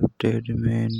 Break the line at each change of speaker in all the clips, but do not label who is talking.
Man.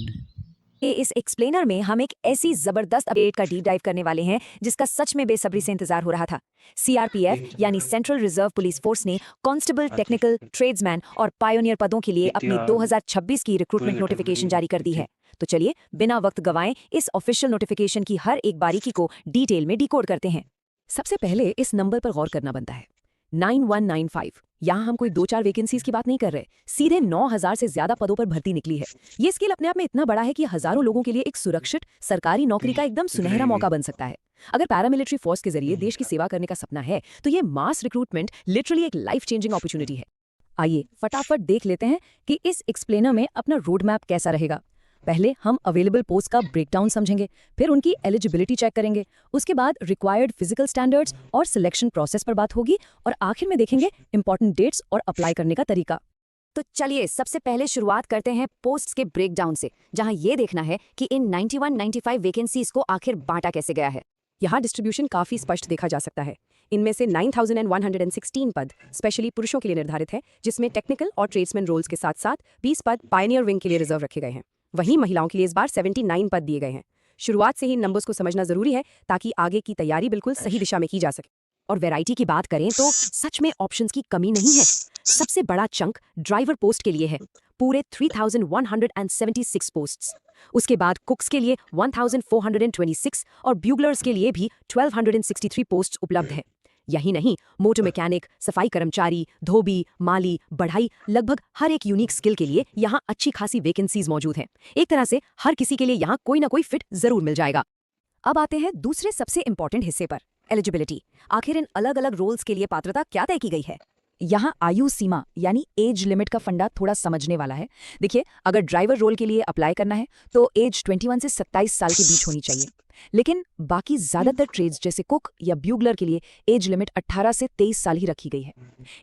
इस explainer में हम एक ऐसी जबरदस्त अपडेट का डीप डाइव करने वाले हैं जिसका सच में बेसब्री से इंतजार हो रहा था। सीआरपीएफ यानी सेंट्रल रिजर्व पुलिस फोर्स ने कांस्टेबल, टेक्निकल, ट्रेड्समैन और पायोनियर पदों के लिए अपनी 2026 की रिक्रूटमेंट नोटिफिकेशन जारी कर दी है। तो चलिए बिना वक्त गवाएं इस ऑफिशियल नोटिफिकेशन की हर एक बारीकी को डिटेल में डिकोड करते हैं। सबसे पहले इस नंबर पर गौर करना बनता है, 9195। यहाँ हम कोई 2-4 वैकेंसीज की बात नहीं कर रहे, सीधे 9000 से ज्यादा पदों पर भर्ती निकली है। ये स्केल अपने आप में इतना बड़ा है कि हजारों लोगों के लिए एक सुरक्षित सरकारी नौकरी का एकदम सुनहरा मौका बन सकता है। अगर पैरामिलिट्री फोर्स के जरिए देश की सेवा करने का सपना है तो ये मास रिक्रूटमेंट लिटरली एक लाइफ चेंजिंग अपॉर्चुनिटी है। आइए फटाफट देख लेते हैं कि इस एक्सप्लेनर में अपना रोड मैप कैसा रहेगा। पहले हम अवेलेबल पोस्ट का ब्रेकडाउन समझेंगे, फिर उनकी एलिजिबिलिटी चेक करेंगे, उसके बाद रिक्वायर्ड फिजिकल स्टैंडर्ड्स और सिलेक्शन प्रोसेस पर बात होगी और आखिर में देखेंगे इंपॉर्टेंट डेट्स और अप्लाई करने का तरीका। तो चलिए सबसे पहले शुरुआत करते हैं पोस्ट्स के ब्रेकडाउन से, जहां ये देखना है कि इन 91-95 वैकेंसीज को आखिर बांटा कैसे गया है। यहाँ डिस्ट्रीब्यूशन काफी स्पष्ट देखा जा सकता है। इनमें से 9116 पद स्पेशली पुरुषों के लिए निर्धारित है, जिसमें टेक्निकल और ट्रेड्समैन रोल्स के साथ साथ 20 पद पायनियर विंग के लिए रिजर्व रखे गए हैं। वहीं महिलाओं के लिए इस बार 79 पद दिए गए हैं। शुरुआत से ही नंबर्स को समझना जरूरी है ताकि आगे की तैयारी बिल्कुल सही दिशा में की जा सके। और वैरायटी की बात करें तो सच में ऑप्शंस की कमी नहीं है। सबसे बड़ा चंक ड्राइवर पोस्ट के लिए है, पूरे 3176 पोस्ट्स। उसके बाद कुक्स के लिए 1426 और ब्यूगलर्स के लिए भी 1263 पोस्ट्स उपलब्ध है। यही नहीं, मोटर मैकेनिक, सफाई कर्मचारी, धोबी, माली, बढ़ाई, लगभग हर एक यूनिक स्किल के लिए यहाँ अच्छी खासी वैकेंसीज मौजूद हैं। एक तरह से हर किसी के लिए यहाँ कोई ना कोई फिट जरूर मिल जाएगा। अब आते हैं दूसरे सबसे इंपॉर्टेंट हिस्से पर, एलिजिबिलिटी। आखिर इन अलग अलग रोल्स के लिए पात्रता क्या तय की गई है। यहाँ आयु सीमा यानी एज लिमिट का फंडा थोड़ा समझने वाला है। देखिए, अगर ड्राइवर रोल के लिए अप्लाई करना है तो एज 21 से 27 साल के बीच होनी चाहिए, लेकिन बाकी ज्यादातर ट्रेड्स जैसे कुक या ब्यूगलर के लिए एज लिमिट 18 से 23 साल ही रखी गई है।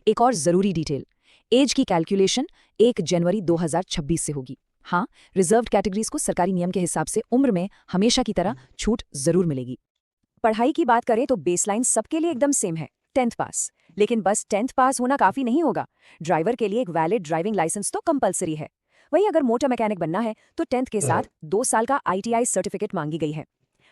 एक और जरूरी डिटेल, एज की कैलकुलेशन 1 जनवरी 2026 से होगी। हाँ, रिजर्व्ड कैटेगरीज को सरकारी नियम के हिसाब से उम्र में हमेशा की तरह छूट जरूर मिलेगी। पढ़ाई की बात करें तो बेसलाइन सबके लिए एकदम सेम है, 10th पास। लेकिन बस 10th पास होना काफी नहीं होगा, ड्राइवर के लिए एक वैलिड ड्राइविंग लाइसेंस तो कंपलसरी है। वहीं अगर मोटर मैकेनिक बनना है तो 10th के साथ 2 साल का ITI सर्टिफिकेट मांगी गई है।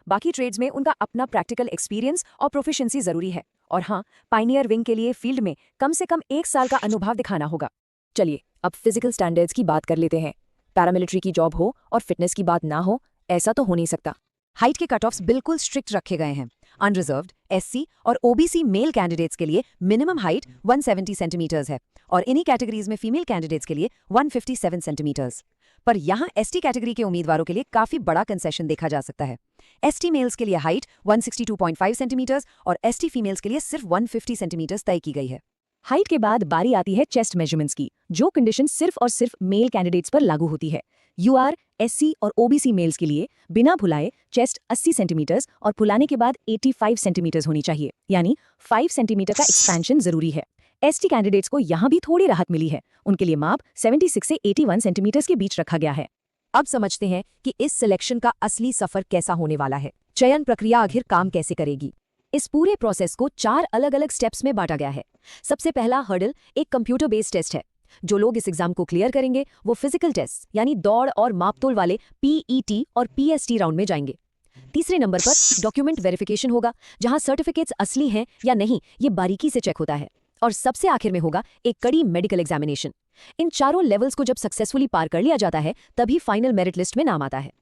बाकी ट्रेड्स में उनका अपना प्रैक्टिकल एक्सपीरियंस और प्रोफिशिएंसी जरूरी है। और हाँ, पायनियर विंग के लिए फील्ड में कम से कम 1 साल का अनुभव दिखाना होगा। चलिए अब फिजिकल स्टैंडर्ड्स की बात कर लेते हैं। पैरामिलिट्री की जॉब हो और फिटनेस की बात ना हो, ऐसा तो हो नहीं सकता। हाइट के कट ऑफ्स बिल्कुल स्ट्रिक्ट रखे गए हैं। अनरिजर्व्ड, SC और OBC मेल कैंडिडेट्स के लिए मिनिमम हाइट 170 सेंटीमीटर्स है और इन्हीं कैटेगरीज में फीमेल कैंडिडेट्स के लिए 157 सेंटीमीटर्स। पर यहाँ ST कैटेगरी के उम्मीदवारों के लिए काफी बड़ा कंसेशन देखा जा सकता है। ST मेल्स के लिए हाइट 162.5 सेंटीमीटर्स और ST फीमेल्स के लिए सिर्फ 150 सेंटीमीटर्स तय की गई है। हाइट के बाद बारी आती है चेस्ट मेजरमेंट्स की, जो कंडीशन सिर्फ और सिर्फ मेल कैंडिडेट्स पर लागू होती है। UR, SC और OBC मेल्स के लिए बिना फुलाए चेस्ट 80 सेंटीमीटर्स और फुलाने के बाद 85 सेंटीमीटर्स होनी चाहिए, यानी 5 सेंटीमीटर का एक्सपेंशन जरूरी है। ST कैंडिडेट्स को यहाँ भी थोड़ी राहत मिली है, उनके लिए माप 76 से 81 सेंटीमीटर्स के बीच रखा गया है। अब समझते हैं कि इस सिलेक्शन का असली सफर कैसा होने वाला है। चयन प्रक्रिया आखिर काम कैसे करेगी। इस पूरे प्रोसेस को 4 अलग अलग स्टेप्स में बांटा गया है। सबसे पहला हर्डल एक कंप्यूटर बेस्ड टेस्ट है। जो लोग इस एग्जाम को क्लियर करेंगे वो फिजिकल टेस्ट यानी दौड़ और मापतोल वाले PET और PST राउंड में जाएंगे। तीसरे नंबर पर डॉक्यूमेंट वेरिफिकेशन होगा, जहां सर्टिफिकेट्स असली हैं या नहीं ये बारीकी से चेक होता है। और सबसे आखिर में होगा एक कड़ी मेडिकल एग्जामिनेशन। इन चारों लेवल्स को जब सक्सेसफुली पार कर लिया जाता है तभी फाइनल मेरिट लिस्ट में नाम आता है।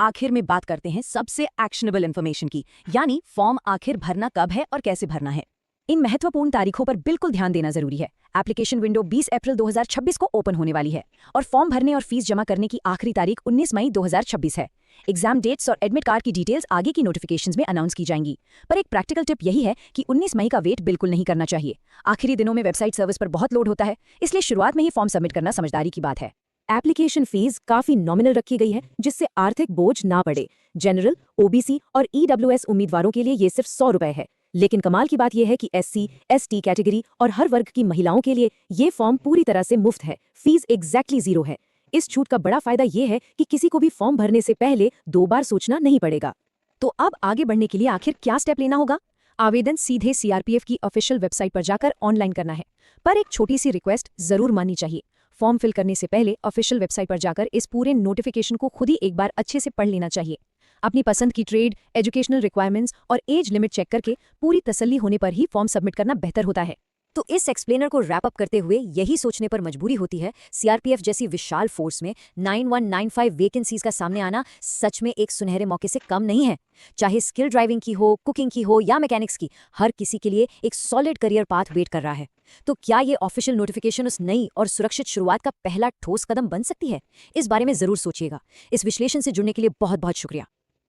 आखिर में बात करते हैं सबसे एक्शनेबल इन्फॉर्मेशन की, यानी फॉर्म आखिर भरना कब है और कैसे भरना है। इन महत्वपूर्ण तारीखों पर बिल्कुल ध्यान देना जरूरी है। एप्लीकेशन विंडो 20 अप्रैल 2026 को ओपन होने वाली है और फॉर्म भरने और फीस जमा करने की आखिरी तारीख 19 मई 2026 है। एग्जाम डेट्स और एडमिट कार्ड की डिटेल्स आगे की नोटिफिकेशंस में अनाउंस की जाएंगी। पर एक प्रैक्टिकल टिप यही है कि 19 मई का वेट बिल्कुल नहीं करना चाहिए। आखिरी दिनों में वेबसाइट सर्विस पर बहुत लोड होता है, इसलिए शुरुआत में ही फॉर्म सबमिट करना समझदारी की बात है। एप्लीकेशन फीस काफी नॉमिनल रखी गई है, जिससे आर्थिक बोझ ना पड़े। जनरल, OBC और EWS उम्मीदवारों के लिए ये सिर्फ 100 रुपए है। लेकिन कमाल की बात यह है कि SC, ST कैटेगरी और हर वर्ग की महिलाओं के लिए ये फॉर्म पूरी तरह से मुफ्त है। फीस एग्जैक्टली 0 है। इस छूट का बड़ा फायदा ये है कि किसी को भी फॉर्म भरने से पहले 2 बार सोचना नहीं पड़ेगा। तो अब आगे बढ़ने के लिए आखिर क्या स्टेप लेना होगा। आवेदन सीधे CRPF की ऑफिशियल वेबसाइट पर जाकर ऑनलाइन करना है, पर एक छोटी सी रिक्वेस्ट जरूर माननी चाहिए। फॉर्म फिल करने से पहले ऑफिशियल वेबसाइट पर जाकर इस पूरे नोटिफिकेशन को खुद ही एक बार अच्छे से पढ़ लेना चाहिए। अपनी पसंद की ट्रेड, एजुकेशनल रिक्वायरमेंट्स और एज लिमिट चेक करके पूरी तसल्ली होने पर ही फॉर्म सबमिट करना बेहतर होता है। तो इस एक्सप्लेनर को रैप अप करते हुए यही सोचने पर मजबूरी होती है, सीआरपीएफ जैसी विशाल फोर्स में 9195 वैकेंसीज का सामने आना सच में एक सुनहरे मौके से कम नहीं है। चाहे स्किल ड्राइविंग की हो, कुकिंग की हो या मैकेनिक्स की, हर किसी के लिए एक सॉलिड करियर पाथ वेट कर रहा है। तो क्या ये ऑफिशियल नोटिफिकेशन उस नई और सुरक्षित शुरुआत का पहला ठोस कदम बन सकती है? इस बारे में जरूर सोचिएगा। इस विश्लेषण से जुड़ने के लिए बहुत बहुत शुक्रिया।